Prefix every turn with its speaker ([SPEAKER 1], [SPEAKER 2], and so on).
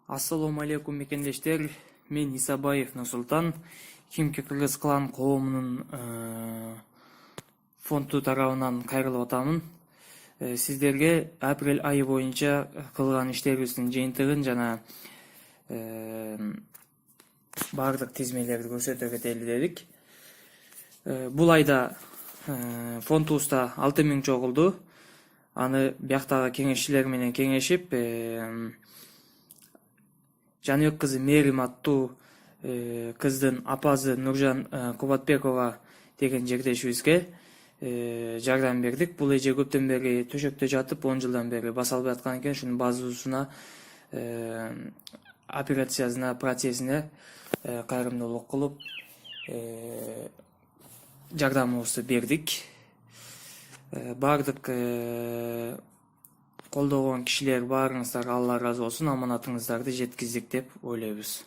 [SPEAKER 1] Ассаламу алейкум мекендештер, мен Исабаев Нурсултан, Химки Кыргыз клан коомунун фонду тарабынан кайрылып атамын. Сиздерге апрель айы боюнча кылган иштерибиздин жыйынтыгын жана бардык тизмелерди көрсөтө кетели дедик. Бул айда фондубузда 6000 чогулду. Аны бияктагы кеңешчилер менен кеңешип, Жаныбек кызы Мерим аттуу кыздын апасы Нуржан Кубатбекова деген жекдешибизге жардам бердик. Бул эже көптөн бери төшөктө жатып, 10 жылдан бери баса албай аткан экен. Шунун базуусуна операциясына, процессине кайрымдуулук кылып жардамыбызды бердик. Бардык колдогон кишилер баарыңыздарга Алла ыраазы болсун, аманатыңыздарды жеткиздик деп ойлойбуз.